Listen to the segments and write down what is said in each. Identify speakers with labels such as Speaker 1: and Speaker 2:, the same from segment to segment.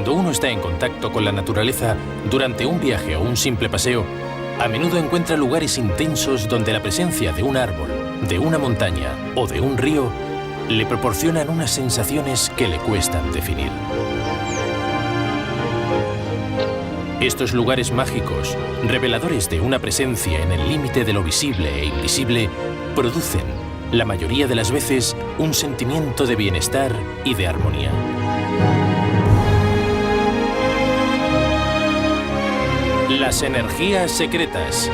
Speaker 1: Cuando uno está en contacto con la naturaleza durante un viaje o un simple paseo, a menudo encuentra lugares intensos donde la presencia de un árbol, de una montaña o de un río le proporcionan unas sensaciones que le cuestan definir. Estos lugares mágicos, reveladores de una presencia en el límite de lo visible e invisible, producen, la mayoría de las veces, un sentimiento de bienestar y de armonía. Las energías secretas.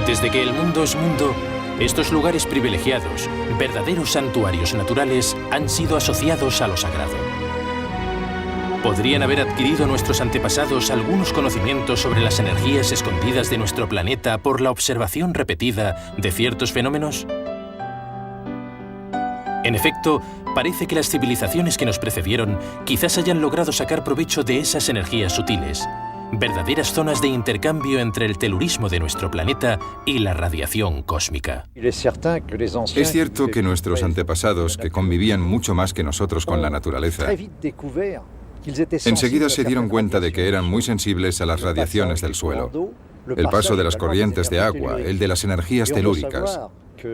Speaker 1: Desde que el mundo es mundo, estos lugares privilegiados, verdaderos santuarios naturales, han sido asociados a lo sagrado. ¿Podrían haber adquirido nuestros antepasados algunos conocimientos sobre las energías escondidas de nuestro planeta por la observación repetida de ciertos fenómenos? En efecto, parece que las civilizaciones que nos precedieron quizás hayan logrado sacar provecho de esas energías sutiles, verdaderas zonas de intercambio entre el telurismo de nuestro planeta y la radiación cósmica.
Speaker 2: Es cierto que nuestros antepasados, que convivían mucho más que nosotros con la naturaleza, enseguida se dieron cuenta de que eran muy sensibles a las radiaciones del suelo, el paso de las corrientes de agua, el de las energías telúricas.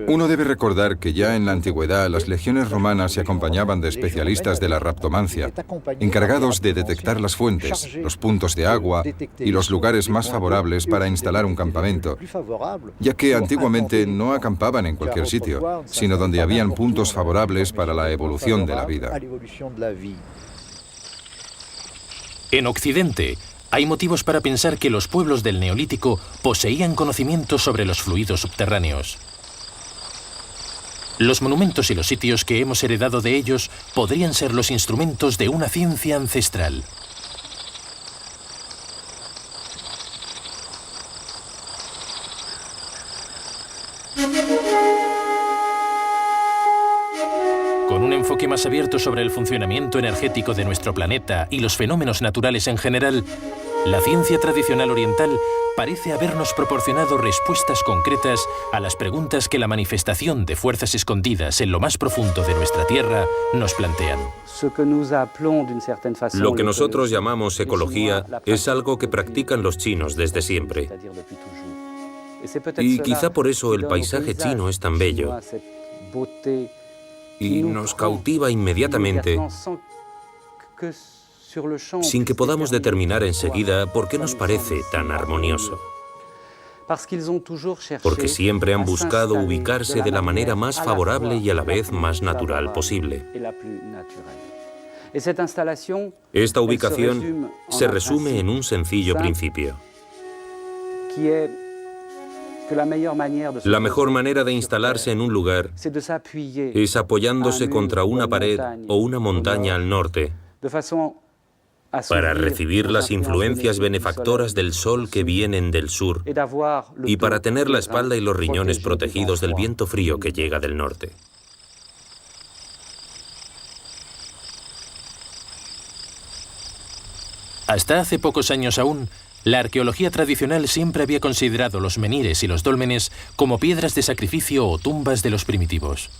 Speaker 2: Uno debe recordar que ya en la antigüedad las legiones romanas se acompañaban de especialistas de la raptomancia, encargados de detectar las fuentes, los puntos de agua y los lugares más favorables para instalar un campamento, ya que antiguamente no acampaban en cualquier sitio, sino donde habían puntos favorables para la evolución de la vida.
Speaker 1: En Occidente, hay motivos para pensar que los pueblos del Neolítico poseían conocimientos sobre los fluidos subterráneos. Los monumentos y los sitios que hemos heredado de ellos podrían ser los instrumentos de una ciencia ancestral. Con un enfoque más abierto sobre el funcionamiento energético de nuestro planeta y los fenómenos naturales en general, la ciencia tradicional oriental parece habernos proporcionado respuestas concretas a las preguntas que la manifestación de fuerzas escondidas en lo más profundo de nuestra Tierra nos plantean.
Speaker 3: Lo que nosotros llamamos ecología es algo que practican los chinos desde siempre. Y quizá por eso el paisaje chino es tan bello y nos cautiva inmediatamente, sin que podamos determinar enseguida por qué nos parece tan armonioso. Porque siempre han buscado ubicarse de la manera más favorable y a la vez más natural posible. Esta ubicación se resume en un sencillo principio. La mejor manera de instalarse en un lugar es apoyándose contra una pared o una montaña al norte, para recibir las influencias benefactoras del sol que vienen del sur y para tener la espalda y los riñones protegidos del viento frío que llega del norte.
Speaker 1: Hasta hace pocos años aún, la arqueología tradicional siempre había considerado los menhires y los dólmenes como piedras de sacrificio o tumbas de los primitivos.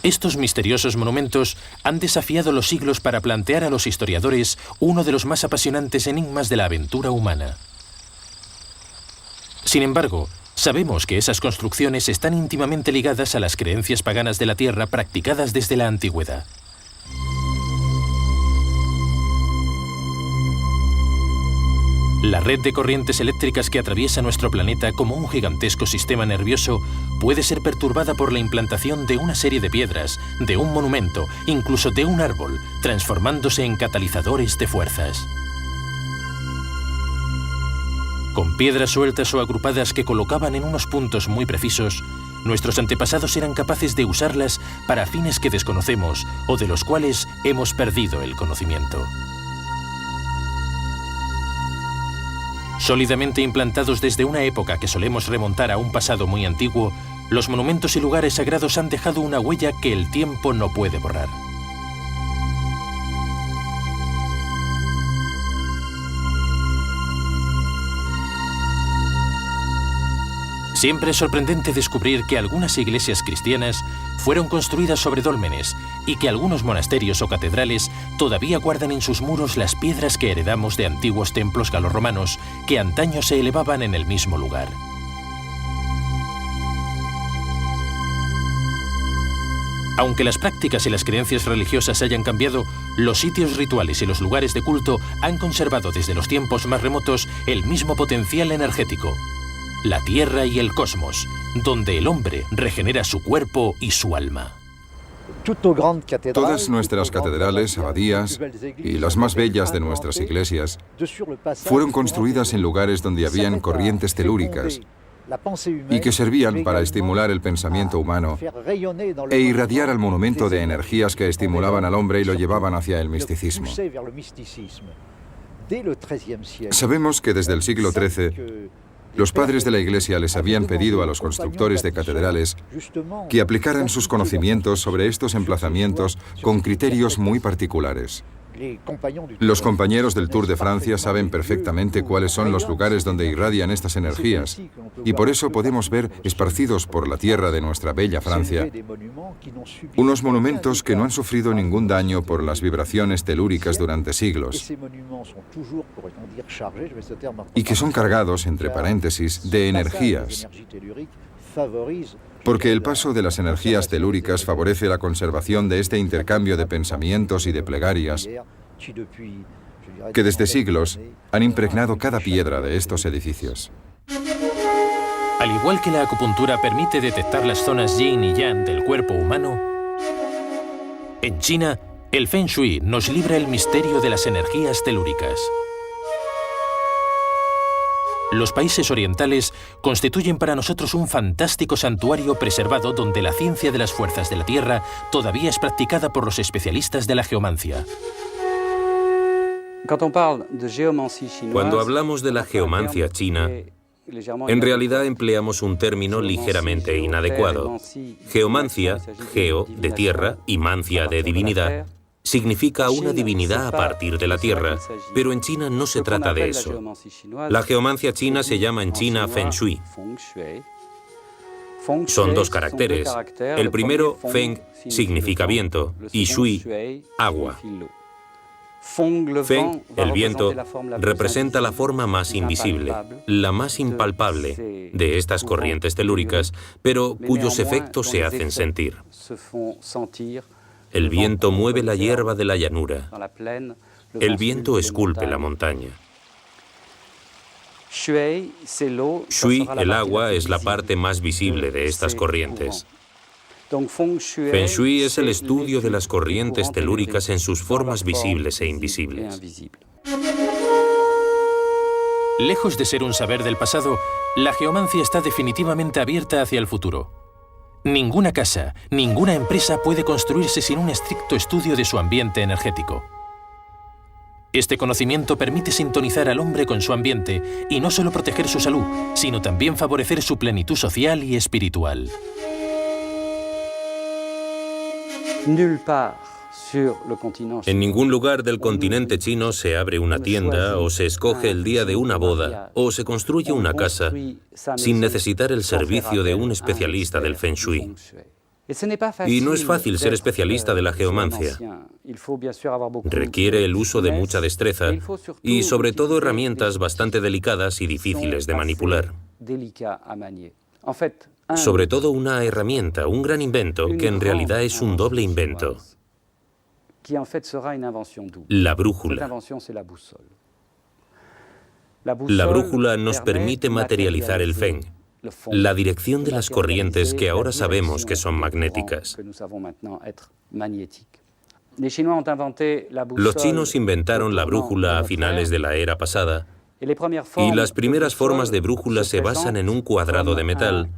Speaker 1: Estos misteriosos monumentos han desafiado los siglos para plantear a los historiadores uno de los más apasionantes enigmas de la aventura humana. Sin embargo, sabemos que esas construcciones están íntimamente ligadas a las creencias paganas de la Tierra practicadas desde la antigüedad. La red de corrientes eléctricas que atraviesa nuestro planeta como un gigantesco sistema nervioso puede ser perturbada por la implantación de una serie de piedras, de un monumento, incluso de un árbol, transformándose en catalizadores de fuerzas. Con piedras sueltas o agrupadas que colocaban en unos puntos muy precisos, nuestros antepasados eran capaces de usarlas para fines que desconocemos o de los cuales hemos perdido el conocimiento. Sólidamente implantados desde una época que solemos remontar a un pasado muy antiguo, los monumentos y lugares sagrados han dejado una huella que el tiempo no puede borrar. Siempre es sorprendente descubrir que algunas iglesias cristianas fueron construidas sobre dólmenes y que algunos monasterios o catedrales todavía guardan en sus muros las piedras que heredamos de antiguos templos galorromanos que antaño se elevaban en el mismo lugar. Aunque las prácticas y las creencias religiosas hayan cambiado, los sitios rituales y los lugares de culto han conservado desde los tiempos más remotos el mismo potencial energético: la Tierra y el cosmos, donde el hombre regenera su cuerpo y su alma.
Speaker 2: Todas nuestras catedrales, abadías y las más bellas de nuestras iglesias fueron construidas en lugares donde habían corrientes telúricas y que servían para estimular el pensamiento humano e irradiar al monumento de energías que estimulaban al hombre y lo llevaban hacia el misticismo. Sabemos que desde el siglo XIII, los padres de la Iglesia les habían pedido a los constructores de catedrales que aplicaran sus conocimientos sobre estos emplazamientos con criterios muy particulares. Los compañeros del Tour de Francia saben perfectamente cuáles son los lugares donde irradian estas energías, y por eso podemos ver esparcidos por la tierra de nuestra bella Francia unos monumentos que no han sufrido ningún daño por las vibraciones telúricas durante siglos y que son cargados, entre paréntesis, de energías, porque el paso de las energías telúricas favorece la conservación de este intercambio de pensamientos y de plegarias que desde siglos han impregnado cada piedra de estos edificios.
Speaker 1: Al igual que la acupuntura permite detectar las zonas yin y yang del cuerpo humano, en China, el Feng Shui nos libra el misterio de las energías telúricas. Los países orientales constituyen para nosotros un fantástico santuario preservado donde la ciencia de las fuerzas de la Tierra todavía es practicada por los especialistas de la geomancia.
Speaker 3: Cuando hablamos de la geomancia china, en realidad empleamos un término ligeramente inadecuado. Geomancia, geo de tierra y mancia de divinidad, significa una divinidad a partir de la tierra, pero en China no se trata de eso. La geomancia china se llama en China Feng Shui. Son dos caracteres. El primero, Feng, significa viento, y Shui, agua. Feng, el viento, representa la forma más invisible, la más impalpable de estas corrientes telúricas, pero cuyos efectos se hacen sentir. El viento mueve la hierba de la llanura. El viento esculpe la montaña. Shui, el agua, es la parte más visible de estas corrientes. Feng Shui es el estudio de las corrientes telúricas en sus formas visibles e invisibles.
Speaker 1: Lejos de ser un saber del pasado, la geomancia está definitivamente abierta hacia el futuro. Ninguna casa, ninguna empresa puede construirse sin un estricto estudio de su ambiente energético. Este conocimiento permite sintonizar al hombre con su ambiente y no solo proteger su salud, sino también favorecer su plenitud social y espiritual.
Speaker 3: En ningún lugar del continente chino se abre una tienda o se escoge el día de una boda o se construye una casa sin necesitar el servicio de un especialista del Feng Shui. Y no es fácil ser especialista de la geomancia. Requiere el uso de mucha destreza y sobre todo herramientas bastante delicadas y difíciles de manipular. Sobre todo una herramienta, un gran invento, que en realidad es un doble invento. La brújula. La brújula nos permite materializar el Feng, la dirección de las corrientes que ahora sabemos que son magnéticas. Los chinos inventaron la brújula a finales de la era pasada, y las primeras formas de brújula se basan en un cuadrado de metal,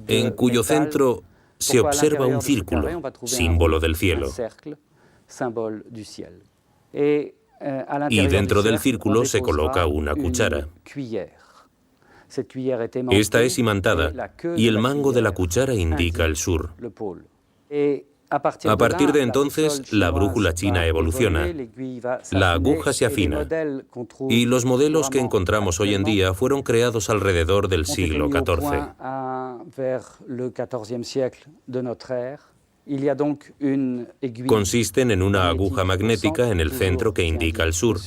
Speaker 3: en cuyo centro se observa un círculo, símbolo del cielo. Y dentro del círculo se coloca una cuchara. Esta es imantada y el mango de la cuchara indica el sur. A partir de entonces, la brújula china evoluciona, la aguja se afina, y los modelos que encontramos hoy en día fueron creados alrededor del siglo XIV. Consisten en una aguja magnética en el centro que indica el sur.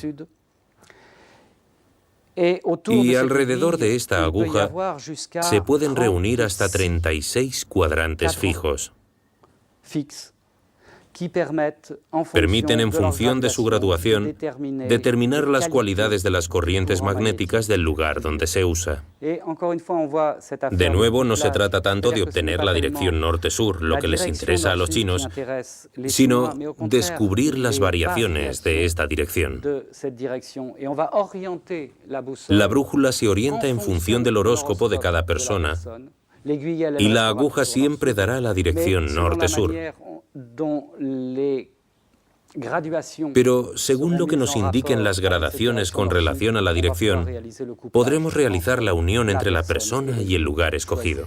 Speaker 3: Y alrededor de esta aguja se pueden reunir hasta 36 cuadrantes fijos. Permiten, en función de su graduación, determinar las cualidades de las corrientes magnéticas del lugar donde se usa. De nuevo, no se trata tanto de obtener la dirección norte-sur, lo que les interesa a los chinos, sino descubrir las variaciones de esta dirección. La brújula se orienta en función del horóscopo de cada persona, y la aguja siempre dará la dirección norte-sur. Pero según lo que nos indiquen las gradaciones con relación a la dirección, podremos realizar la unión entre la persona y el lugar escogido.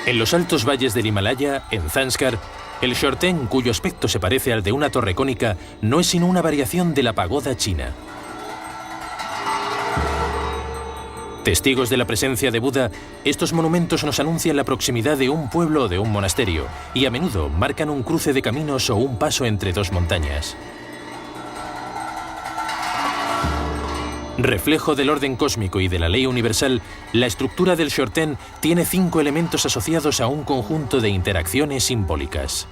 Speaker 1: En los altos valles del Himalaya, en Zanskar, el Shorten, cuyo aspecto se parece al de una torre cónica, no es sino una variación de la pagoda china. Testigos de la presencia de Buda, estos monumentos nos anuncian la proximidad de un pueblo o de un monasterio, y a menudo marcan un cruce de caminos o un paso entre dos montañas. Reflejo del orden cósmico y de la ley universal, la estructura del Shorten tiene 5 elementos asociados a un conjunto de interacciones simbólicas.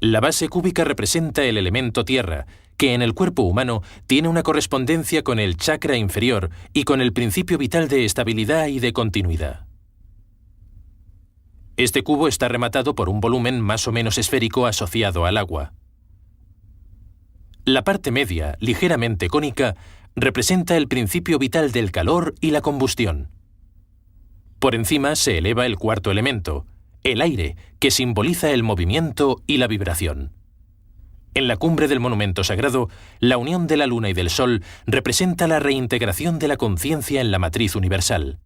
Speaker 1: La base cúbica representa el elemento tierra, que en el cuerpo humano tiene una correspondencia con el chakra inferior y con el principio vital de estabilidad y de continuidad. Este cubo está rematado por un volumen más o menos esférico asociado al agua. La parte media, ligeramente cónica, representa el principio vital del calor y la combustión. Por encima se eleva el cuarto elemento, el aire, que simboliza el movimiento y la vibración. En la cumbre del monumento sagrado, la unión de la luna y del sol representa la reintegración de la conciencia en la matriz universal.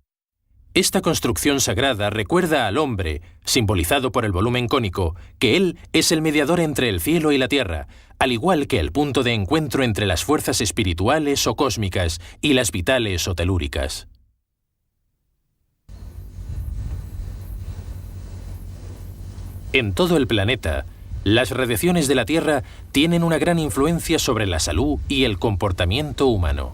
Speaker 1: Esta construcción sagrada recuerda al hombre, simbolizado por el volumen cónico, que él es el mediador entre el cielo y la tierra, al igual que el punto de encuentro entre las fuerzas espirituales o cósmicas y las vitales o telúricas. En todo el planeta, las radiaciones de la Tierra tienen una gran influencia sobre la salud y el comportamiento humano.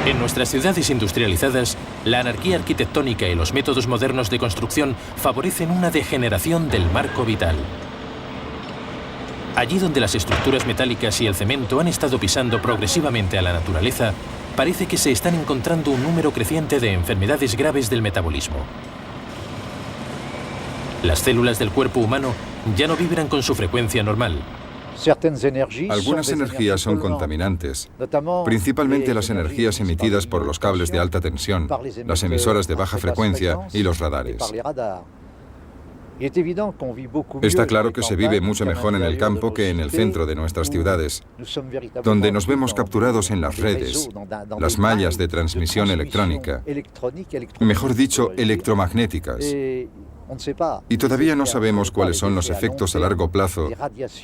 Speaker 1: En nuestras ciudades industrializadas, la anarquía arquitectónica y los métodos modernos de construcción favorecen una degeneración del marco vital. Allí donde las estructuras metálicas y el cemento han estado pisando progresivamente a la naturaleza, parece que se están encontrando un número creciente de enfermedades graves del metabolismo. Las células del cuerpo humano ya no vibran con su frecuencia normal.
Speaker 2: Algunas energías son contaminantes, principalmente las energías emitidas por los cables de alta tensión, las emisoras de baja frecuencia y los radares. Está claro que se vive mucho mejor en el campo que en el centro de nuestras ciudades, donde nos vemos capturados en las redes, las mallas de transmisión electrónica, mejor dicho, electromagnéticas. Y todavía no sabemos cuáles son los efectos a largo plazo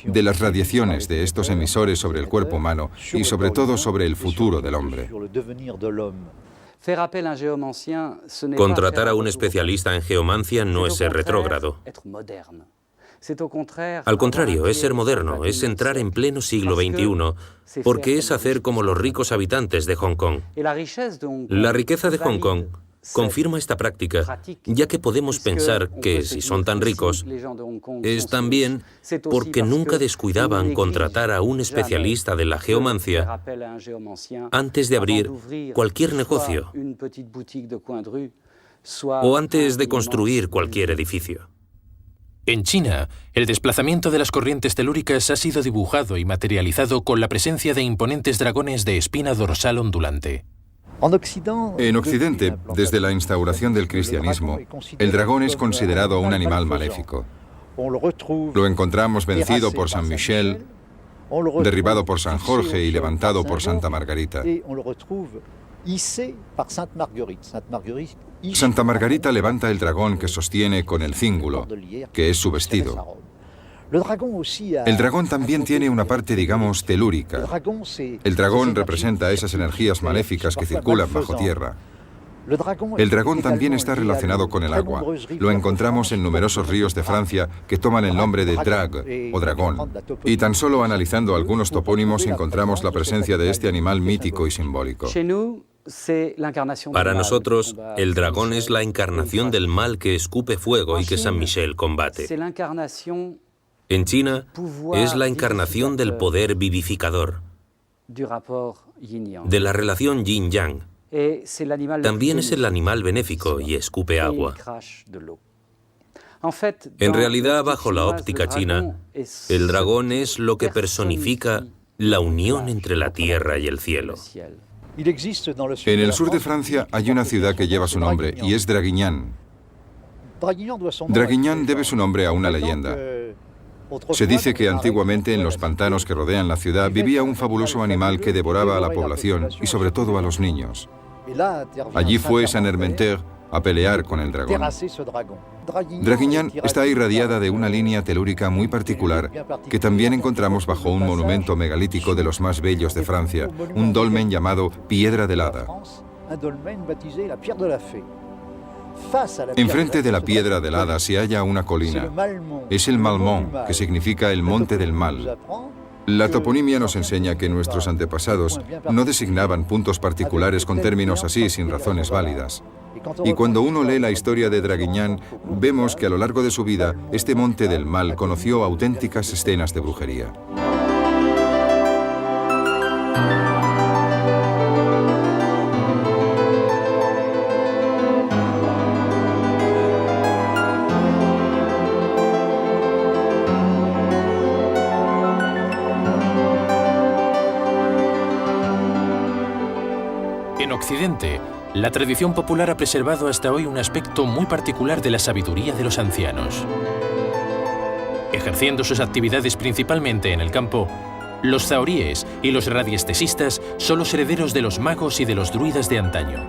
Speaker 2: de las radiaciones de estos emisores sobre el cuerpo humano y sobre todo sobre el futuro del hombre.
Speaker 3: Contratar a un especialista en geomancia no es ser retrógrado. Al contrario, es ser moderno, es entrar en pleno siglo XXI, porque es hacer como los ricos habitantes de Hong Kong. La riqueza de Hong Kong confirma esta práctica, ya que podemos pensar que, si son tan ricos, es también porque nunca descuidaban contratar a un especialista de la geomancia antes de abrir cualquier negocio o antes de construir cualquier edificio.
Speaker 1: En China, el desplazamiento de las corrientes telúricas ha sido dibujado y materializado con la presencia de imponentes dragones de espina dorsal ondulante.
Speaker 2: En Occidente, desde la instauración del cristianismo, el dragón es considerado un animal maléfico. Lo encontramos vencido por San Michel, derribado por San Jorge y levantado por Santa Margarita. Santa Margarita levanta el dragón que sostiene con el cíngulo, que es su vestido. El dragón también tiene una parte, digamos, telúrica. El dragón representa esas energías maléficas que circulan bajo tierra. El dragón también está relacionado con el agua. Lo encontramos en numerosos ríos de Francia que toman el nombre de drague o dragón. Y tan solo analizando algunos topónimos encontramos la presencia de este animal mítico y simbólico.
Speaker 3: Para nosotros, el dragón es la encarnación del mal que escupe fuego y que San Michel combate. En China, es la encarnación del poder vivificador, de la relación yin-yang. También es el animal benéfico y escupe agua. En realidad, bajo la óptica china, el dragón es lo que personifica la unión entre la tierra y el cielo.
Speaker 2: En el sur de Francia hay una ciudad que lleva su nombre y es Draguignan. Draguignan debe su nombre a una leyenda. Se dice que antiguamente en los pantanos que rodean la ciudad vivía un fabuloso animal que devoraba a la población y sobre todo a los niños. Allí fue Saint Hermenteur a pelear con el dragón. Draguignan está irradiada de una línea telúrica muy particular que también encontramos bajo un monumento megalítico de los más bellos de Francia, un dolmen llamado Piedra del Hada. Enfrente de la Piedra del Hada se halla una colina. Es el Malmont, que significa el monte del mal. La toponimia nos enseña que nuestros antepasados no designaban puntos particulares con términos así sin razones válidas. Y cuando uno lee la historia de Draguignan, vemos que a lo largo de su vida, este monte del mal conoció auténticas escenas de brujería.
Speaker 1: En Occidente, la tradición popular ha preservado hasta hoy un aspecto muy particular de la sabiduría de los ancianos. Ejerciendo sus actividades principalmente en el campo, los zahoríes y los radiestesistas son los herederos de los magos y de los druidas de antaño.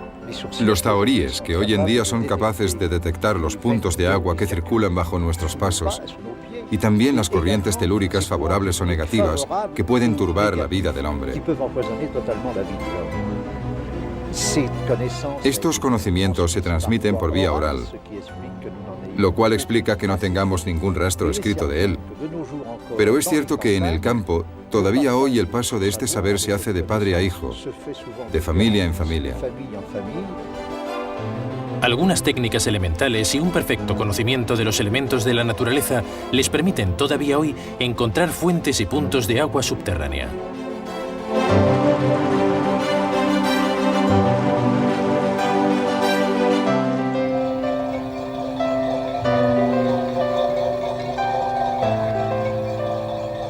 Speaker 2: Los zahoríes, que hoy en día son capaces de detectar los puntos de agua que circulan bajo nuestros pasos, y también las corrientes telúricas favorables o negativas que pueden turbar la vida del hombre. Estos conocimientos se transmiten por vía oral, lo cual explica que no tengamos ningún rastro escrito de él. Pero es cierto que en el campo, todavía hoy el paso de este saber se hace de padre a hijo, de familia en familia.
Speaker 1: Algunas técnicas elementales y un perfecto conocimiento de los elementos de la naturaleza les permiten todavía hoy encontrar fuentes y puntos de agua subterránea.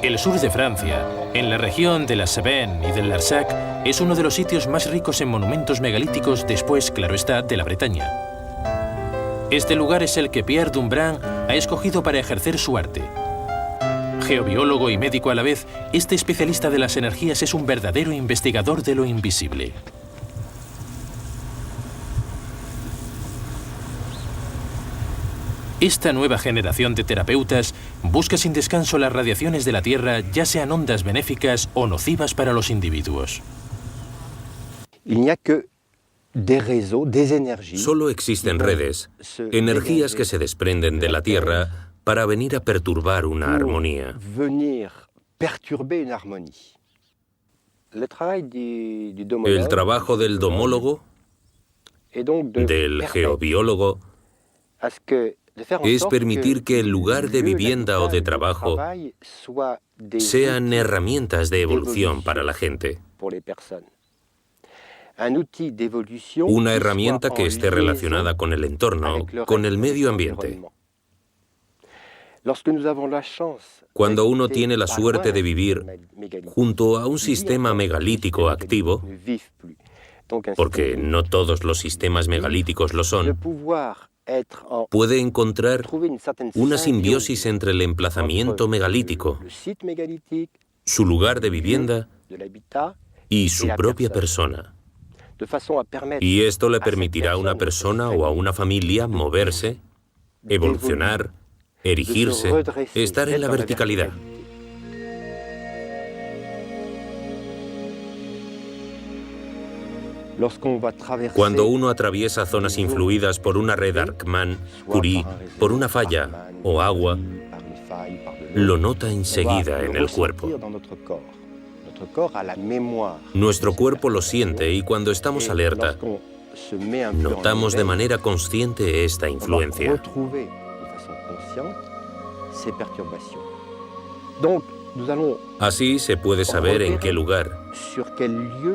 Speaker 1: El sur de Francia, en la región de la Cevennes y del Larzac, es uno de los sitios más ricos en monumentos megalíticos después, claro está, de la Bretaña. Este lugar es el que Pierre Dumbrun ha escogido para ejercer su arte. Geobiólogo y médico a la vez, este especialista de las energías es un verdadero investigador de lo invisible. Esta nueva generación de terapeutas busca sin descanso las radiaciones de la Tierra, ya sean ondas benéficas o nocivas para los individuos.
Speaker 3: Solo existen redes, energías que se desprenden de la Tierra para venir a perturbar una armonía. El trabajo del domólogo, del geobiólogo, es permitir que el lugar de vivienda o de trabajo sean herramientas de evolución para la gente. Una herramienta que esté relacionada con el entorno, con el medio ambiente. Cuando uno tiene la suerte de vivir junto a un sistema megalítico activo, porque no todos los sistemas megalíticos lo son, puede encontrar una simbiosis entre el emplazamiento megalítico, su lugar de vivienda y su propia persona. Y esto le permitirá a una persona o a una familia moverse, evolucionar, erigirse, estar en la verticalidad. Cuando uno atraviesa zonas influidas por una red Arcman, Curie, por una falla o agua, lo nota enseguida en el cuerpo. Nuestro cuerpo lo siente y cuando estamos alerta, notamos de manera consciente esta influencia. Así se puede saber en qué lugar,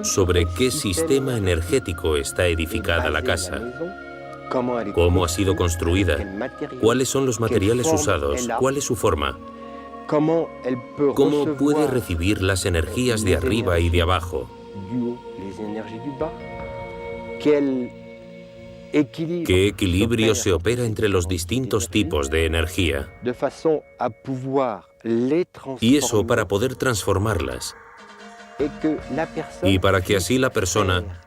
Speaker 3: sobre qué sistema energético está edificada la casa, cómo ha sido construida, cuáles son los materiales usados, cuál es su forma, cómo puede recibir las energías de arriba y de abajo, qué equilibrio se opera entre los distintos tipos de energía. Y eso para poder transformarlas. Y para que así la persona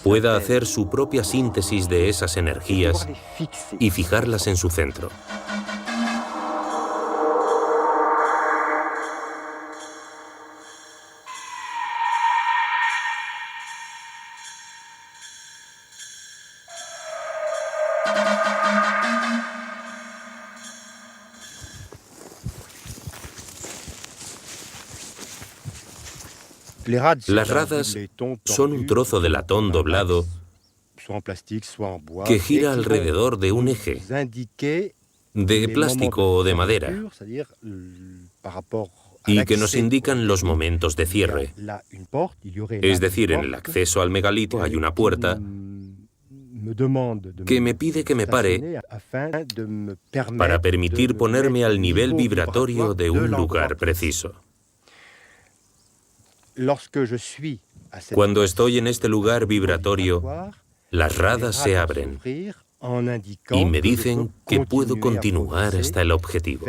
Speaker 3: pueda hacer su propia síntesis de esas energías y fijarlas en su centro. Las radas son un trozo de latón doblado que gira alrededor de un eje de plástico o de madera y que nos indican los momentos de cierre. Es decir, en el acceso al megalito hay una puerta que me pide que me pare para permitir ponerme al nivel vibratorio de un lugar preciso. Cuando estoy en este lugar vibratorio, las radas se abren y me dicen que puedo continuar hasta el objetivo.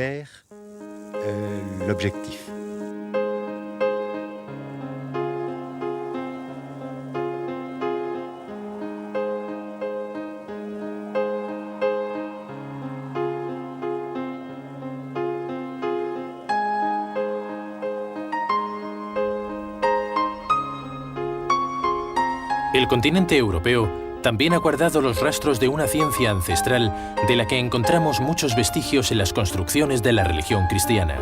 Speaker 1: El continente europeo también ha guardado los rastros de una ciencia ancestral de la que encontramos muchos vestigios en las construcciones de la religión cristiana.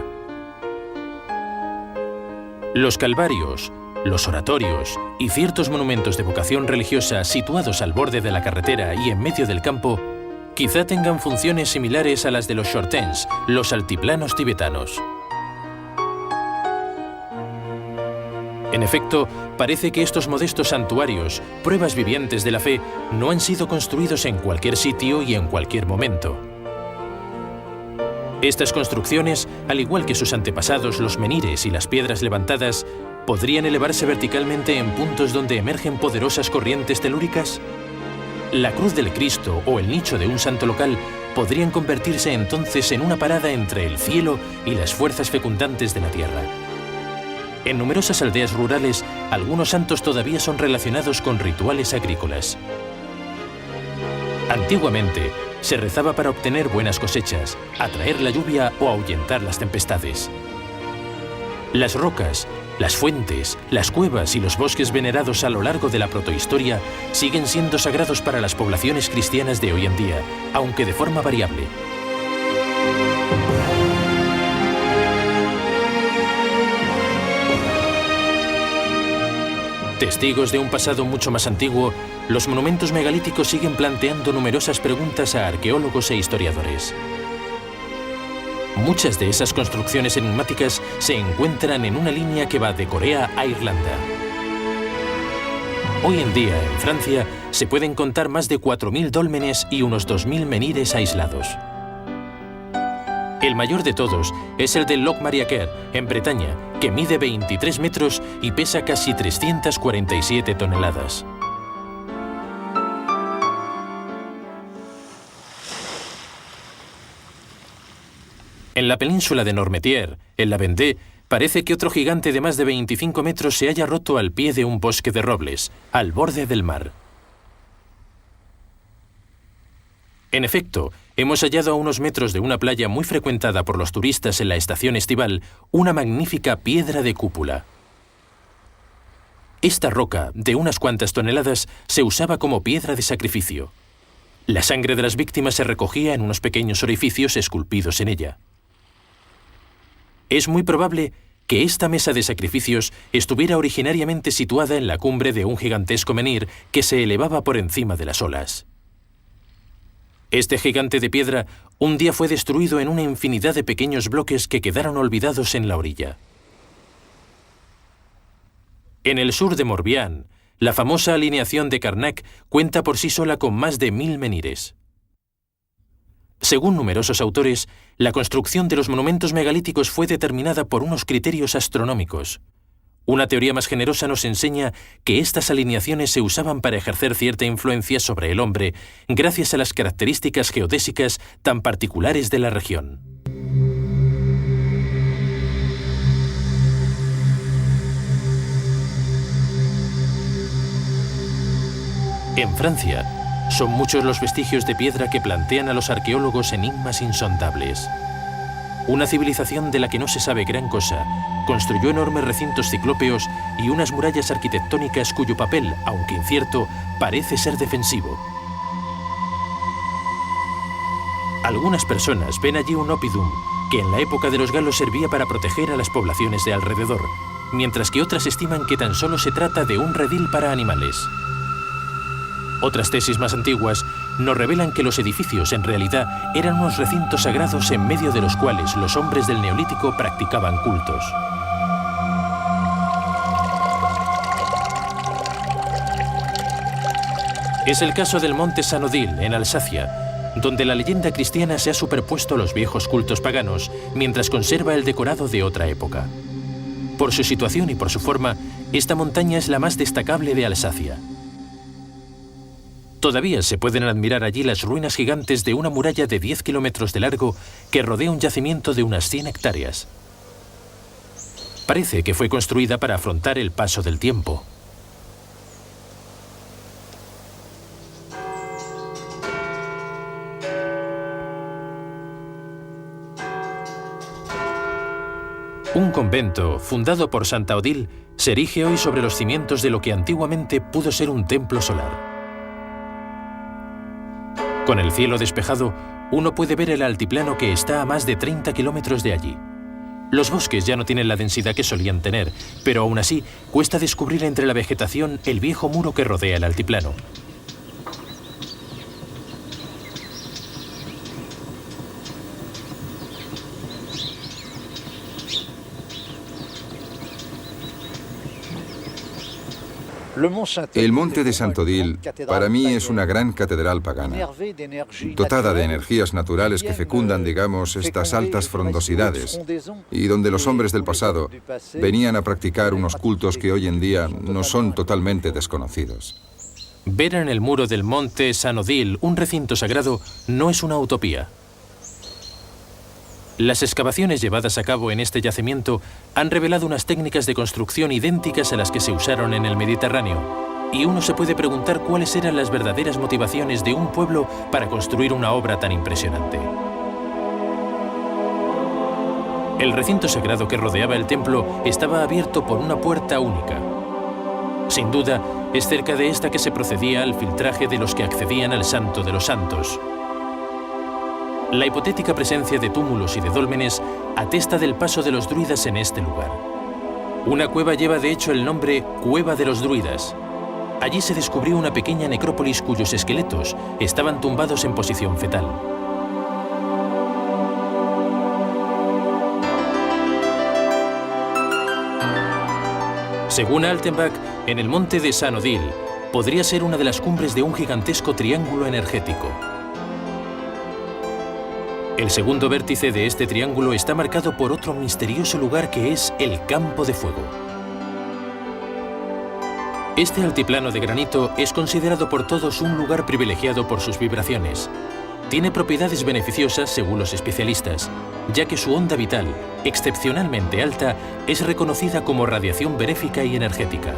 Speaker 1: Los calvarios, los oratorios y ciertos monumentos de vocación religiosa situados al borde de la carretera y en medio del campo quizá tengan funciones similares a las de los Shortens, los altiplanos tibetanos. En efecto, parece que estos modestos santuarios, pruebas vivientes de la fe, no han sido construidos en cualquier sitio y en cualquier momento. Estas construcciones, al igual que sus antepasados, los menhires y las piedras levantadas, ¿podrían elevarse verticalmente en puntos donde emergen poderosas corrientes telúricas? La cruz del Cristo o el nicho de un santo local podrían convertirse entonces en una parada entre el cielo y las fuerzas fecundantes de la tierra. En numerosas aldeas rurales, algunos santos todavía son relacionados con rituales agrícolas. Antiguamente, se rezaba para obtener buenas cosechas, atraer la lluvia o ahuyentar las tempestades. Las rocas, las fuentes, las cuevas y los bosques venerados a lo largo de la protohistoria siguen siendo sagrados para las poblaciones cristianas de hoy en día, aunque de forma variable. Testigos de un pasado mucho más antiguo, los monumentos megalíticos siguen planteando numerosas preguntas a arqueólogos e historiadores. Muchas de esas construcciones enigmáticas se encuentran en una línea que va de Corea a Irlanda. Hoy en día, en Francia, se pueden contar más de 4.000 dólmenes y unos 2.000 menhires aislados. El mayor de todos es el de Loch Mariaker, en Bretaña, que mide 23 metros y pesa casi 347 toneladas. En la península de Noirmoutier, en la Vendée, parece que otro gigante de más de 25 metros se haya roto al pie de un bosque de robles, al borde del mar. En efecto, hemos hallado a unos metros de una playa muy frecuentada por los turistas en la estación estival una magnífica piedra de cúpula. Esta roca, de unas cuantas toneladas, se usaba como piedra de sacrificio. La sangre de las víctimas se recogía en unos pequeños orificios esculpidos en ella. Es muy probable que esta mesa de sacrificios estuviera originariamente situada en la cumbre de un gigantesco menhir que se elevaba por encima de las olas. Este gigante de piedra un día fue destruido en una infinidad de pequeños bloques que quedaron olvidados en la orilla. En el sur de Morbihan, la famosa alineación de Carnac cuenta por sí sola con más de 1000 menhires. Según numerosos autores, la construcción de los monumentos megalíticos fue determinada por unos criterios astronómicos. Una teoría más generosa nos enseña que estas alineaciones se usaban para ejercer cierta influencia sobre el hombre gracias a las características geodésicas tan particulares de la región. En Francia, son muchos los vestigios de piedra que plantean a los arqueólogos enigmas insondables. Una civilización de la que no se sabe gran cosa construyó enormes recintos ciclópeos y unas murallas arquitectónicas cuyo papel, aunque incierto, parece ser defensivo. Algunas personas ven allí un oppidum que en la época de los galos servía para proteger a las poblaciones de alrededor, mientras que otras estiman que tan solo se trata de un redil para animales. Otras tesis más antiguas nos revelan que los edificios en realidad eran unos recintos sagrados en medio de los cuales los hombres del Neolítico practicaban cultos. Es el caso del monte Saint-Odile, en Alsacia, donde la leyenda cristiana se ha superpuesto a los viejos cultos paganos mientras conserva el decorado de otra época. Por su situación y por su forma, esta montaña es la más destacable de Alsacia. Todavía se pueden admirar allí las ruinas gigantes de una muralla de 10 kilómetros de largo que rodea un yacimiento de unas 100 hectáreas. Parece que fue construida para afrontar el paso del tiempo. Un convento, fundado por Santa Odile, se erige hoy sobre los cimientos de lo que antiguamente pudo ser un templo solar. Con el cielo despejado, uno puede ver el altiplano que está a más de 30 kilómetros de allí. Los bosques ya no tienen la densidad que solían tener, pero aún así cuesta descubrir entre la vegetación el viejo muro que rodea el altiplano.
Speaker 2: El monte de Saint-Odile para mí es una gran catedral pagana, dotada de energías naturales que fecundan, digamos, estas altas frondosidades, y donde los hombres del pasado venían a practicar unos cultos que hoy en día no son totalmente desconocidos.
Speaker 1: Ver en el muro del monte Saint-Odile un recinto sagrado no es una utopía. Las excavaciones llevadas a cabo en este yacimiento han revelado unas técnicas de construcción idénticas a las que se usaron en el Mediterráneo, y uno se puede preguntar cuáles eran las verdaderas motivaciones de un pueblo para construir una obra tan impresionante. El recinto sagrado que rodeaba el templo estaba abierto por una puerta única. Sin duda, es cerca de esta que se procedía al filtraje de los que accedían al Santo de los Santos. La hipotética presencia de túmulos y de dólmenes atesta del paso de los druidas en este lugar. Una cueva lleva de hecho el nombre Cueva de los Druidas. Allí se descubrió una pequeña necrópolis cuyos esqueletos estaban tumbados en posición fetal. Según Altenbach, en el monte de Saint-Odile podría ser una de las cumbres de un gigantesco triángulo energético. El segundo vértice de este triángulo está marcado por otro misterioso lugar que es el Campo de Fuego. Este altiplano de granito es considerado por todos un lugar privilegiado por sus vibraciones. Tiene propiedades beneficiosas según los especialistas, ya que su onda vital, excepcionalmente alta, es reconocida como radiación benéfica y energética.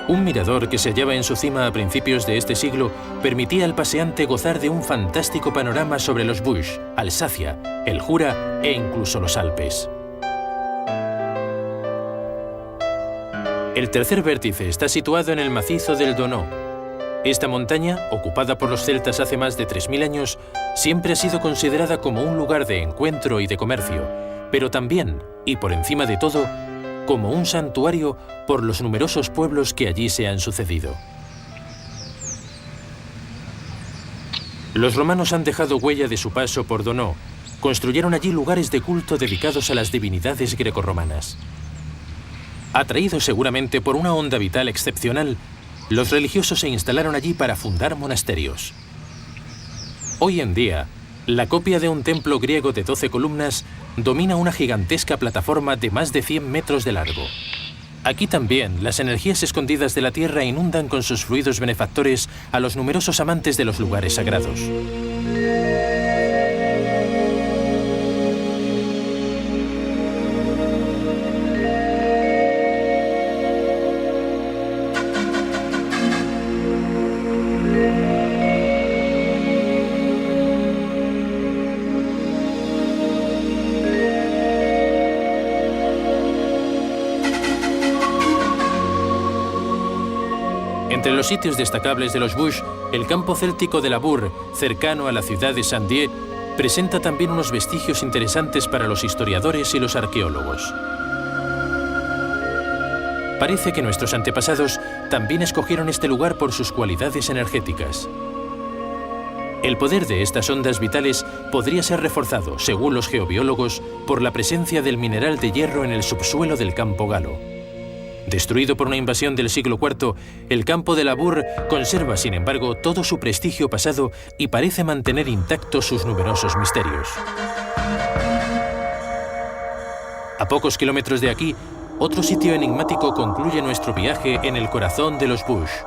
Speaker 1: Un mirador que se hallaba en su cima a principios de este siglo permitía al paseante gozar de un fantástico panorama sobre los Vosges, Alsacia, el Jura e incluso los Alpes. El tercer vértice está situado en el macizo del Donau. Esta montaña, ocupada por los celtas hace más de 3000 años, siempre ha sido considerada como un lugar de encuentro y de comercio, pero también, y por encima de todo, como un santuario por los numerosos pueblos que allí se han sucedido. Los romanos han dejado huella de su paso por Donau. Construyeron allí lugares de culto dedicados a las divinidades grecorromanas. Atraídos seguramente por una onda vital excepcional, los religiosos se instalaron allí para fundar monasterios. Hoy en día, la copia de un templo griego de 12 columnas domina una gigantesca plataforma de más de 100 metros de largo. Aquí también, las energías escondidas de la tierra inundan con sus fluidos benefactores a los numerosos amantes de los lugares sagrados. Entre los sitios destacables de los Vosges, el campo céltico de la Bourre, cercano a la ciudad de Saint-Dié, presenta también unos vestigios interesantes para los historiadores y los arqueólogos. Parece que nuestros antepasados también escogieron este lugar por sus cualidades energéticas. El poder de estas ondas vitales podría ser reforzado, según los geobiólogos, por la presencia del mineral de hierro en el subsuelo del campo galo. Destruido por una invasión del siglo IV, el campo de la Bourre conserva, sin embargo, todo su prestigio pasado y parece mantener intactos sus numerosos misterios. A pocos kilómetros de aquí, otro sitio enigmático concluye nuestro viaje en el corazón de los Vosges.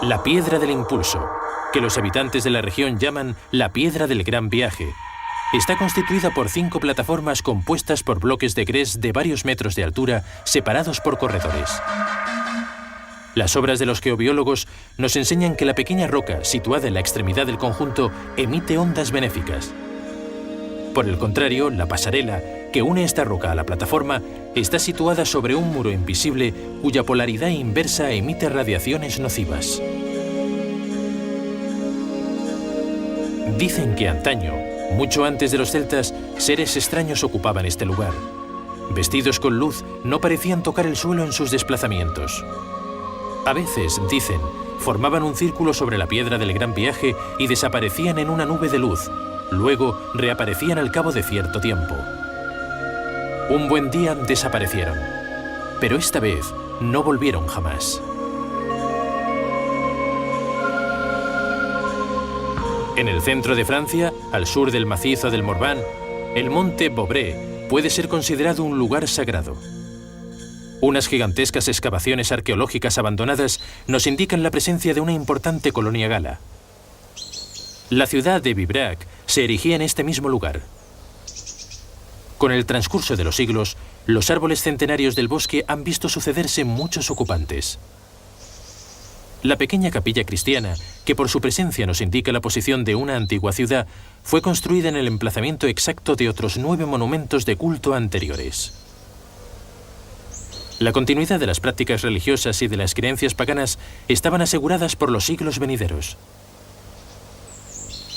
Speaker 1: La Piedra del Impulso, que los habitantes de la región llaman la Piedra del Gran Viaje, está constituida por 5 plataformas compuestas por bloques de gres de varios metros de altura, separados por corredores. Las obras de los geobiólogos nos enseñan que la pequeña roca, situada en la extremidad del conjunto, emite ondas benéficas. Por el contrario, la pasarela, que une esta roca a la plataforma, está situada sobre un muro invisible cuya polaridad inversa emite radiaciones nocivas. Dicen que antaño, mucho antes de los celtas, seres extraños ocupaban este lugar. Vestidos con luz, no parecían tocar el suelo en sus desplazamientos. A veces, dicen, formaban un círculo sobre la Piedra del Gran Viaje y desaparecían en una nube de luz. Luego, reaparecían al cabo de cierto tiempo. Un buen día desaparecieron, pero esta vez no volvieron jamás. En el centro de Francia, al sur del macizo del Morvan, el monte Beaupré puede ser considerado un lugar sagrado. Unas gigantescas excavaciones arqueológicas abandonadas nos indican la presencia de una importante colonia gala. La ciudad de Vibrac se erigía en este mismo lugar. Con el transcurso de los siglos, los árboles centenarios del bosque han visto sucederse muchos ocupantes. La pequeña capilla cristiana, que por su presencia nos indica la posición de una antigua ciudad, fue construida en el emplazamiento exacto de otros 9 monumentos de culto anteriores. La continuidad de las prácticas religiosas y de las creencias paganas estaban aseguradas por los siglos venideros.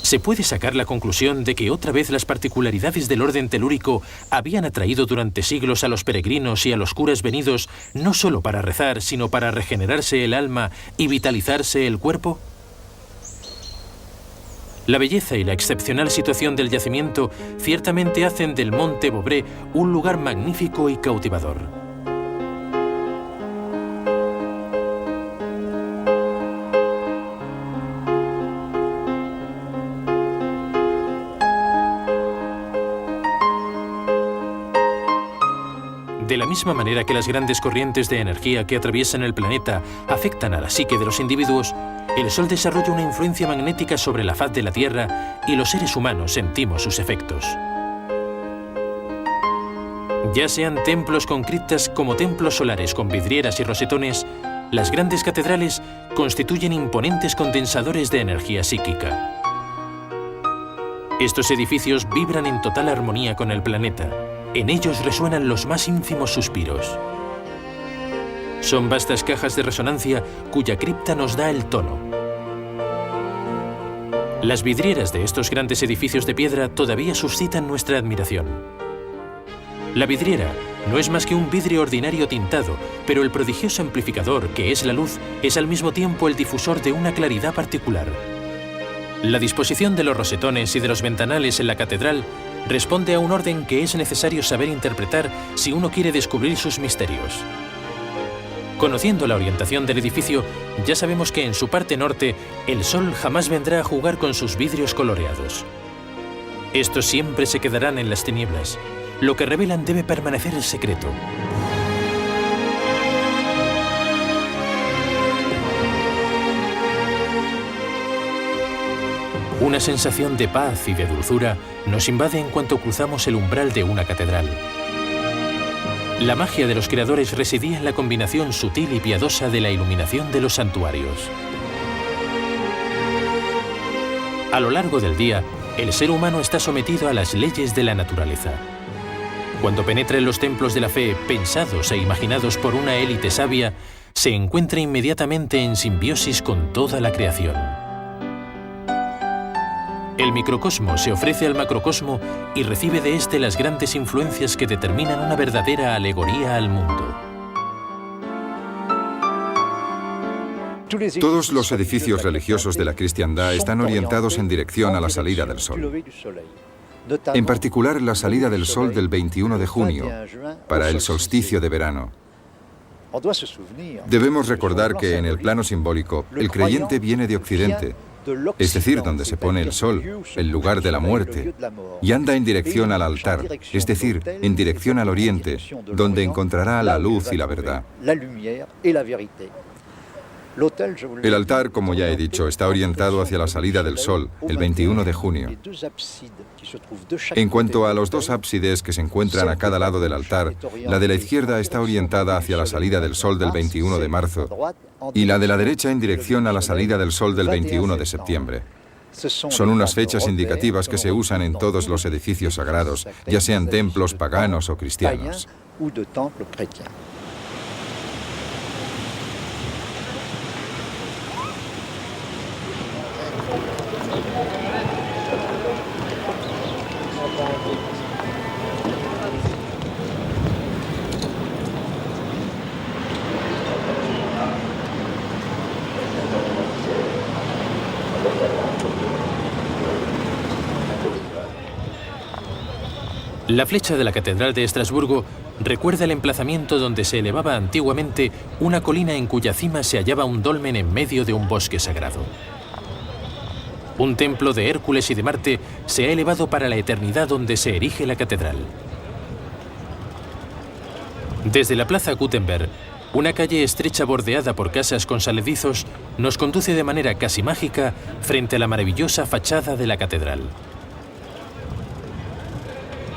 Speaker 1: Se puede sacar la conclusión de que otra vez las particularidades del orden telúrico habían atraído durante siglos a los peregrinos y a los curas venidos no solo para rezar, sino para regenerarse el alma y vitalizarse el cuerpo. La belleza y la excepcional situación del yacimiento ciertamente hacen del monte Beaupré un lugar magnífico y cautivador. De la misma manera que las grandes corrientes de energía que atraviesan el planeta afectan a la psique de los individuos, el Sol desarrolla una influencia magnética sobre la faz de la Tierra y los seres humanos sentimos sus efectos. Ya sean templos con criptas como templos solares con vidrieras y rosetones, las grandes catedrales constituyen imponentes condensadores de energía psíquica. Estos edificios vibran en total armonía con el planeta. En ellos resuenan los más ínfimos suspiros. Son vastas cajas de resonancia cuya cripta nos da el tono. Las vidrieras de estos grandes edificios de piedra todavía suscitan nuestra admiración. La vidriera no es más que un vidrio ordinario tintado, pero el prodigioso amplificador, que es la luz, es al mismo tiempo el difusor de una claridad particular. La disposición de los rosetones y de los ventanales en la catedral responde a un orden que es necesario saber interpretar si uno quiere descubrir sus misterios. Conociendo la orientación del edificio, ya sabemos que en su parte norte el sol jamás vendrá a jugar con sus vidrios coloreados. Estos siempre se quedarán en las tinieblas. Lo que revelan debe permanecer en secreto. Una sensación de paz y de dulzura nos invade en cuanto cruzamos el umbral de una catedral. La magia de los creadores residía en la combinación sutil y piadosa de la iluminación de los santuarios. A lo largo del día, el ser humano está sometido a las leyes de la naturaleza. Cuando penetra en los templos de la fe, pensados e imaginados por una élite sabia, se encuentra inmediatamente en simbiosis con toda la creación. El microcosmo se ofrece al macrocosmo y recibe de éste las grandes influencias que determinan una verdadera alegoría al mundo.
Speaker 2: Todos los edificios religiosos de la cristiandad están orientados en dirección a la salida del sol. En particular, la salida del sol del 21 de junio, para el solsticio de verano. Debemos recordar que en el plano simbólico, el creyente viene de Occidente, es decir, donde se pone el sol, el lugar de la muerte, y anda en dirección al altar, es decir, en dirección al oriente, donde encontrará la luz y la verdad. El altar, como ya he dicho, está orientado hacia la salida del sol, el 21 de junio. En cuanto a los dos ábsides que se encuentran a cada lado del altar, la de la izquierda está orientada hacia la salida del sol del 21 de marzo y la de la derecha en dirección a la salida del sol del 21 de septiembre. Son unas fechas indicativas que se usan en todos los edificios sagrados, ya sean templos paganos o cristianos.
Speaker 1: La flecha de la Catedral de Estrasburgo recuerda el emplazamiento donde se elevaba antiguamente una colina en cuya cima se hallaba un dolmen en medio de un bosque sagrado. Un templo de Hércules y de Marte se ha elevado para la eternidad donde se erige la catedral. Desde la Plaza Gutenberg, una calle estrecha bordeada por casas con saledizos nos conduce de manera casi mágica frente a la maravillosa fachada de la catedral.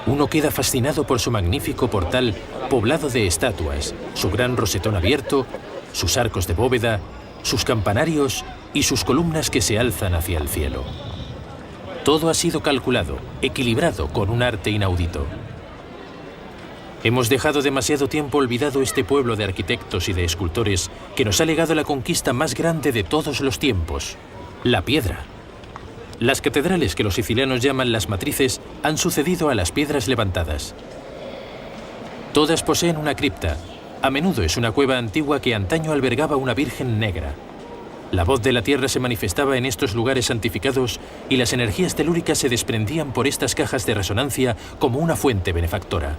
Speaker 1: Uno queda fascinado por su magnífico portal poblado de estatuas, su gran rosetón abierto, sus arcos de bóveda, sus campanarios y sus columnas que se alzan hacia el cielo. Todo ha sido calculado, equilibrado con un arte inaudito. Hemos dejado demasiado tiempo olvidado este pueblo de arquitectos y de escultores que nos ha legado la conquista más grande de todos los tiempos, la piedra. Las catedrales que los sicilianos llaman las matrices han sucedido a las piedras levantadas. Todas poseen una cripta. A menudo es una cueva antigua que antaño albergaba una virgen negra. La voz de la tierra se manifestaba en estos lugares santificados y las energías telúricas se desprendían por estas cajas de resonancia como una fuente benefactora.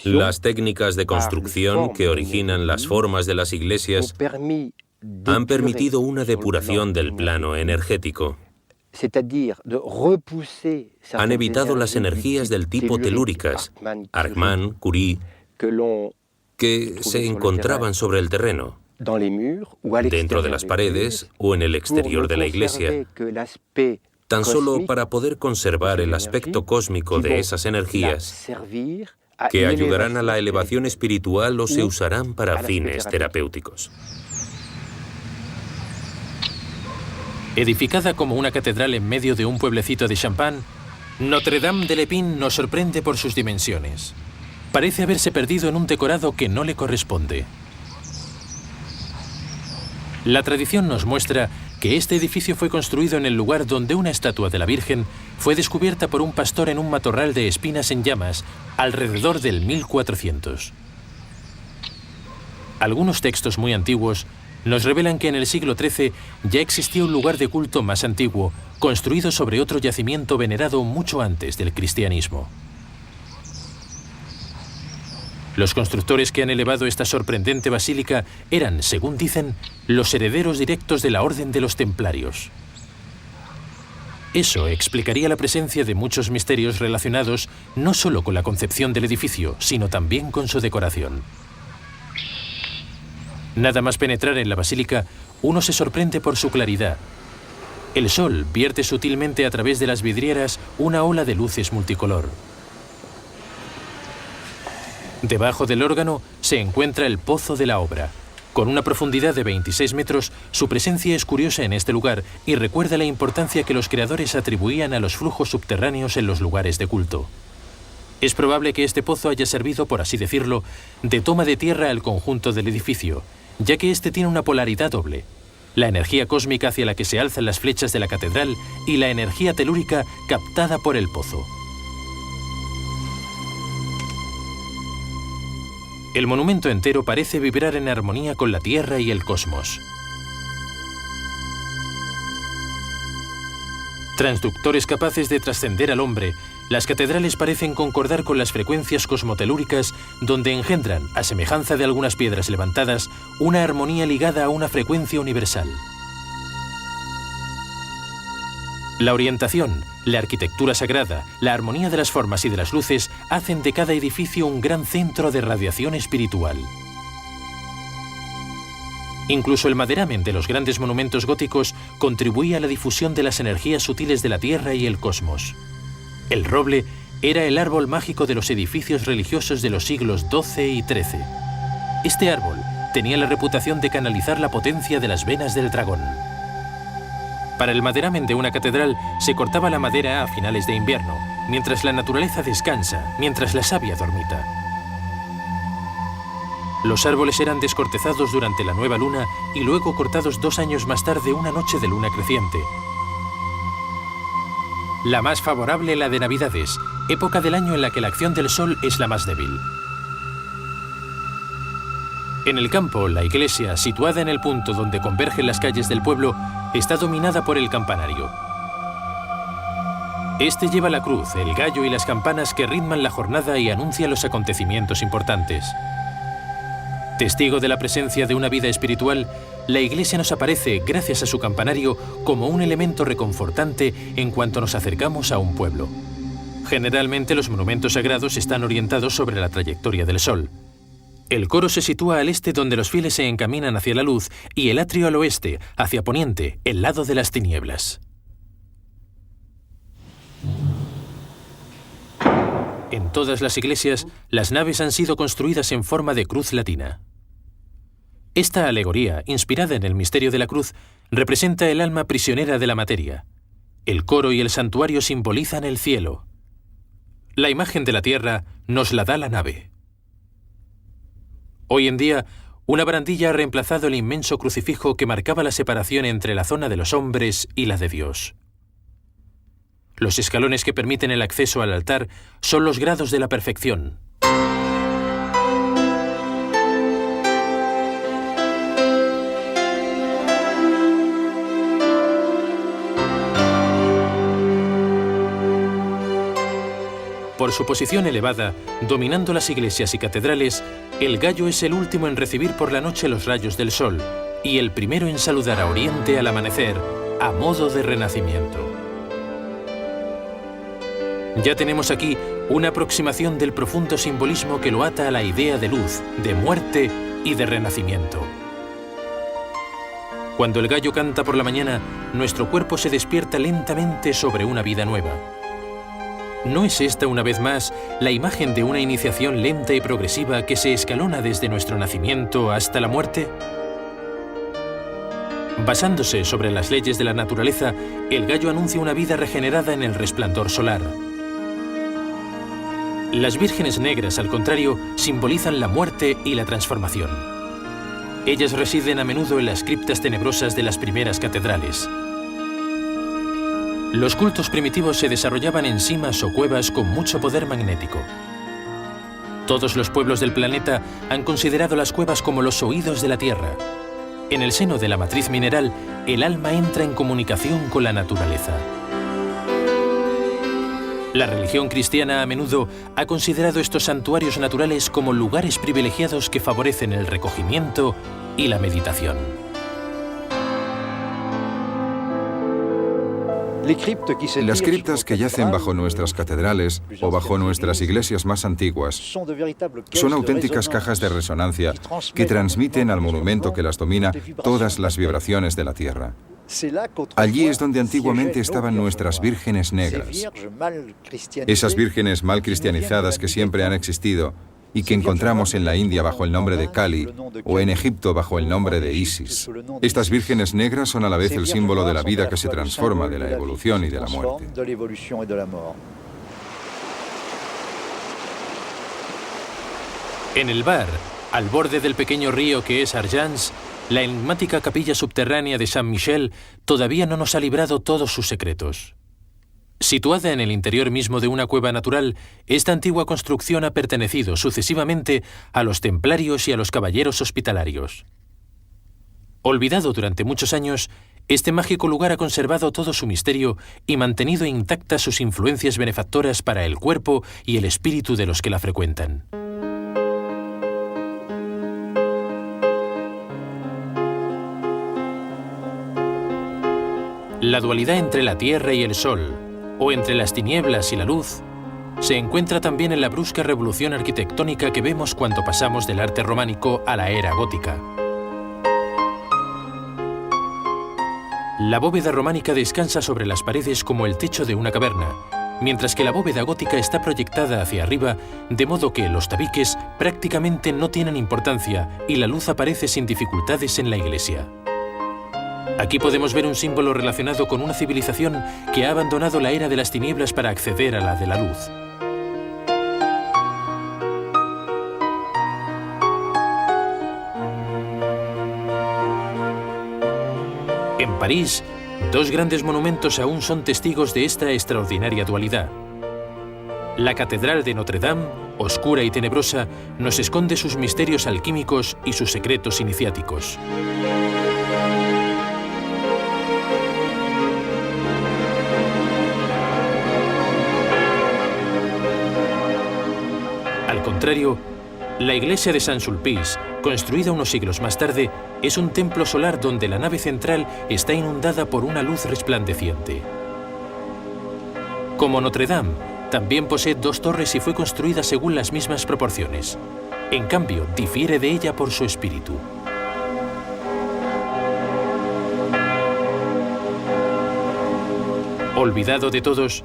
Speaker 3: Las técnicas de construcción que originan las formas de las iglesias han permitido una depuración del plano energético. Han evitado las energías del tipo telúricas, Argman, Curie, que se encontraban sobre el terreno, dentro de las paredes o en el exterior de la iglesia, tan solo para poder conservar el aspecto cósmico de esas energías que ayudarán a la elevación espiritual o se usarán para fines terapéuticos.
Speaker 1: Edificada como una catedral en medio de un pueblecito de Champagne, Notre-Dame de l'Épine nos sorprende por sus dimensiones. Parece haberse perdido en un decorado que no le corresponde. La tradición nos muestra que este edificio fue construido en el lugar donde una estatua de la Virgen fue descubierta por un pastor en un matorral de espinas en llamas alrededor del 1400. Algunos textos muy antiguos nos revelan que en el siglo XIII ya existía un lugar de culto más antiguo, construido sobre otro yacimiento venerado mucho antes del cristianismo. Los constructores que han elevado esta sorprendente basílica eran, según dicen, los herederos directos de la Orden de los Templarios. Eso explicaría la presencia de muchos misterios relacionados no solo con la concepción del edificio, sino también con su decoración. Nada más penetrar en la basílica, uno se sorprende por su claridad. El sol vierte sutilmente a través de las vidrieras una ola de luces multicolor. Debajo del órgano se encuentra el Pozo de la Obra. Con una profundidad de 26 metros, su presencia es curiosa en este lugar y recuerda la importancia que los creadores atribuían a los flujos subterráneos en los lugares de culto. Es probable que este pozo haya servido, por así decirlo, de toma de tierra al conjunto del edificio, ya que este tiene una polaridad doble: la energía cósmica hacia la que se alzan las flechas de la catedral y la energía telúrica captada por el pozo. El monumento entero parece vibrar en armonía con la Tierra y el cosmos. Transductores capaces de trascender al hombre, las catedrales parecen concordar con las frecuencias cosmotelúricas, donde engendran, a semejanza de algunas piedras levantadas, una armonía ligada a una frecuencia universal. La orientación, la arquitectura sagrada, la armonía de las formas y de las luces hacen de cada edificio un gran centro de radiación espiritual. Incluso el maderamen de los grandes monumentos góticos contribuía a la difusión de las energías sutiles de la Tierra y el cosmos. El roble era el árbol mágico de los edificios religiosos de los siglos XII y XIII. Este árbol tenía la reputación de canalizar la potencia de las venas del dragón. Para el maderamen de una catedral se cortaba la madera a finales de invierno, mientras la naturaleza descansa, mientras la savia dormita. Los árboles eran descortezados durante la nueva luna y luego cortados 2 años más tarde, una noche de luna creciente. La más favorable, la de Navidades, época del año en la que la acción del sol es la más débil. En el campo, la iglesia, situada en el punto donde convergen las calles del pueblo, está dominada por el campanario. Este lleva la cruz, el gallo y las campanas que ritman la jornada y anuncian los acontecimientos importantes. Testigo de la presencia de una vida espiritual, la iglesia nos aparece, gracias a su campanario, como un elemento reconfortante en cuanto nos acercamos a un pueblo. Generalmente los monumentos sagrados están orientados sobre la trayectoria del sol. El coro se sitúa al este, donde los fieles se encaminan hacia la luz, y el atrio al oeste, hacia poniente, el lado de las tinieblas. En todas las iglesias, las naves han sido construidas en forma de cruz latina. Esta alegoría, inspirada en el misterio de la cruz, representa el alma prisionera de la materia. El coro y el santuario simbolizan el cielo. La imagen de la tierra nos la da la nave. Hoy en día, una barandilla ha reemplazado el inmenso crucifijo que marcaba la separación entre la zona de los hombres y la de Dios. Los escalones que permiten el acceso al altar son los grados de la perfección. Por su posición elevada, dominando las iglesias y catedrales, el gallo es el último en recibir por la noche los rayos del sol y el primero en saludar a Oriente al amanecer, a modo de renacimiento. Ya tenemos aquí una aproximación del profundo simbolismo que lo ata a la idea de luz, de muerte y de renacimiento. Cuando el gallo canta por la mañana, nuestro cuerpo se despierta lentamente sobre una vida nueva. ¿No es esta, una vez más, la imagen de una iniciación lenta y progresiva que se escalona desde nuestro nacimiento hasta la muerte? Basándose sobre las leyes de la naturaleza, el gallo anuncia una vida regenerada en el resplandor solar. Las vírgenes negras, al contrario, simbolizan la muerte y la transformación. Ellas residen a menudo en las criptas tenebrosas de las primeras catedrales. Los cultos primitivos se desarrollaban en simas o cuevas con mucho poder magnético. Todos los pueblos del planeta han considerado las cuevas como los oídos de la Tierra. En el seno de la matriz mineral, el alma entra en comunicación con la naturaleza. La religión cristiana a menudo ha considerado estos santuarios naturales como lugares privilegiados que favorecen el recogimiento y la meditación.
Speaker 2: Las criptas que yacen bajo nuestras catedrales o bajo nuestras iglesias más antiguas son auténticas cajas de resonancia que transmiten al monumento que las domina todas las vibraciones de la Tierra. Allí es donde antiguamente estaban nuestras vírgenes negras, esas vírgenes mal cristianizadas que siempre han existido y que encontramos en la India bajo el nombre de Kali o en Egipto bajo el nombre de Isis. Estas vírgenes negras son a la vez el símbolo de la vida que se transforma, de la evolución y de la muerte.
Speaker 1: En el Var, al borde del pequeño río que es Arjans, la enigmática capilla subterránea de Saint-Michel todavía no nos ha librado todos sus secretos. Situada en el interior mismo de una cueva natural, esta antigua construcción ha pertenecido sucesivamente a los templarios y a los caballeros hospitalarios. Olvidado durante muchos años, este mágico lugar ha conservado todo su misterio y mantenido intactas sus influencias benefactoras para el cuerpo y el espíritu de los que la frecuentan. La dualidad entre la tierra y el sol, o entre las tinieblas y la luz, se encuentra también en la brusca revolución arquitectónica que vemos cuando pasamos del arte románico a la era gótica. La bóveda románica descansa sobre las paredes como el techo de una caverna, mientras que la bóveda gótica está proyectada hacia arriba, de modo que los tabiques prácticamente no tienen importancia y la luz aparece sin dificultades en la iglesia. Aquí podemos ver un símbolo relacionado con una civilización que ha abandonado la era de las tinieblas para acceder a la de la luz. En París, dos grandes monumentos aún son testigos de esta extraordinaria dualidad. La Catedral de Notre Dame, oscura y tenebrosa, nos esconde sus misterios alquímicos y sus secretos iniciáticos. Al contrario, la iglesia de Saint-Sulpice, construida unos siglos más tarde, es un templo solar donde la nave central está inundada por una luz resplandeciente. Como Notre Dame, también posee dos torres y fue construida según las mismas proporciones. En cambio, difiere de ella por su espíritu. Olvidado de todos,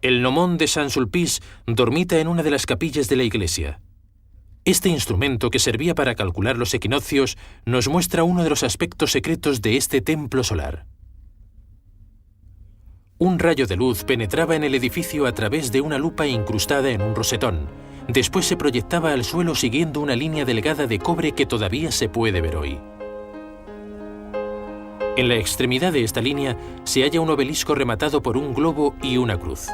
Speaker 1: el gnomón de Saint-Sulpice dormita en una de las capillas de la iglesia. Este instrumento, que servía para calcular los equinoccios, nos muestra uno de los aspectos secretos de este templo solar. Un rayo de luz penetraba en el edificio a través de una lupa incrustada en un rosetón. Después se proyectaba al suelo siguiendo una línea delgada de cobre que todavía se puede ver hoy. En la extremidad de esta línea se halla un obelisco rematado por un globo y una cruz.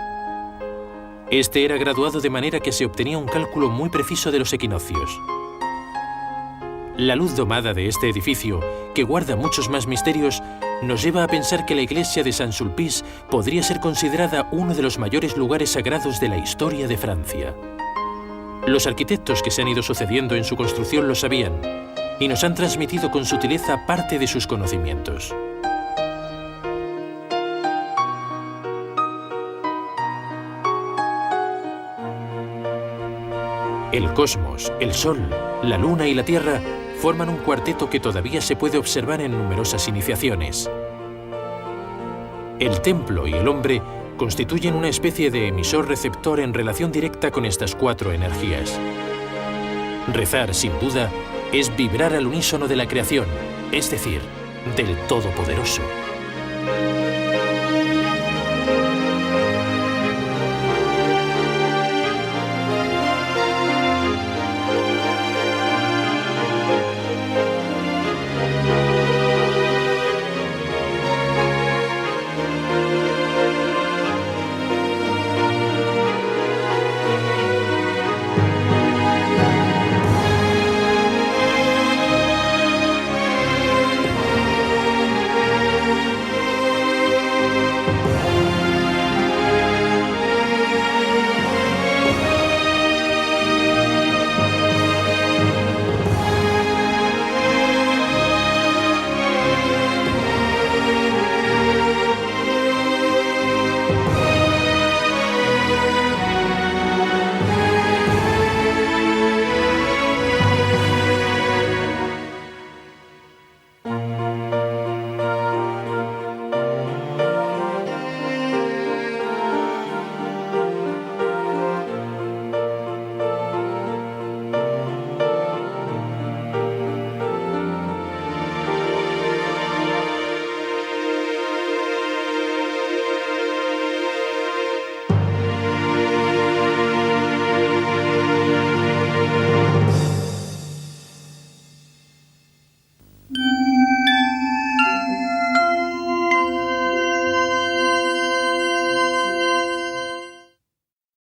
Speaker 1: Este era graduado de manera que se obtenía un cálculo muy preciso de los equinoccios. La luz domada de este edificio, que guarda muchos más misterios, nos lleva a pensar que la iglesia de Saint-Sulpice podría ser considerada uno de los mayores lugares sagrados de la historia de Francia. Los arquitectos que se han ido sucediendo en su construcción lo sabían y nos han transmitido con sutileza parte de sus conocimientos. El cosmos, el Sol, la Luna y la Tierra forman un cuarteto que todavía se puede observar en numerosas iniciaciones. El templo y el hombre constituyen una especie de emisor-receptor en relación directa con estas cuatro energías. Rezar, sin duda, es vibrar al unísono de la creación, es decir, del Todopoderoso.